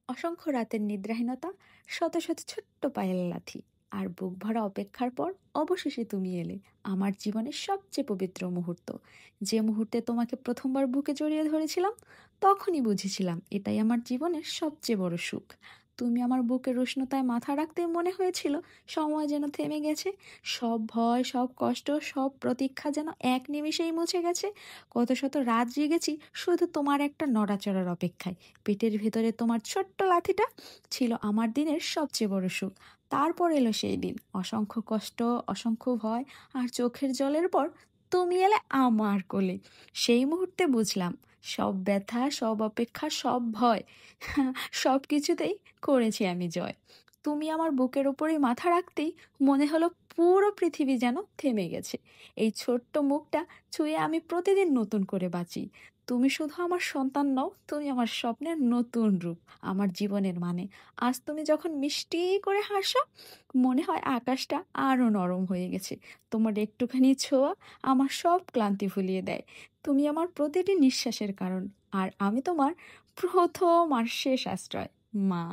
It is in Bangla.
অসংখ্য রাতের নিদ্রাহীনতা, শত শত ছোট্ট পায়ের লাথি, আর বুক ভরা অপেক্ষার পর অবশেষে তুমি এলে। আমার জীবনের সবচেয়ে পবিত্র মুহূর্ত, যে মুহূর্তে তোমাকে প্রথমবার বুকে জড়িয়ে ধরেছিলাম, তখনই বুঝেছিলাম এটাই আমার জীবনের সবচেয়ে বড় সুখ। তুমি আমার বুকের উষ্ণতায় মাথা রাখতেই মনে হয়েছিল সময় যেন থেমে গেছে। সব ভয়, সব কষ্ট, সব প্রতীক্ষা যেন এক নিমিষেই মুছে গেছে। কত শত রাত জেগেছি শুধু তোমার একটা নড়াচড়ার অপেক্ষায়। পেটের ভেতরে তোমার ছোট্ট লাথিটা ছিল আমার দিনের সবচেয়ে বড় সুখ। তারপর এলো সেই দিন, অসংখ্য কষ্ট, অসংখ্য ভয়, আর চোখের জলের পর তুমি এলে আমার কোলে। সেই মুহূর্তে বুঝলাম সব ব্যথা, সব অপেক্ষা, সব ভয়, সব কিছুতেই করেছি আমি জয়। তুমি আমার বুকের ওপরেই মাথা রাখতেই মনে হলো পুরো পৃথিবী যেন থেমে গেছে। এই ছোট্ট মুখটা ছুঁয়ে আমি প্রতিদিন নতুন করে বাঁচি। তুমি শুধু আমার সন্তান নও, তুমি আমার স্বপ্নের নতুন রূপ, আমার জীবনের মানে। আজ তুমি যখন মিষ্টি করে হাসো, মনে হয় আকাশটা আরো নরম হয়ে গেছে। তোমার একটুখানি ছোঁয়া আমার সব ক্লান্তি ভুলিয়ে দেয়। তুমি আমার প্রতিটি নিঃশ্বাসের কারণ, আর আমি তোমার প্রথম আর শেষ আশ্রয়, মা।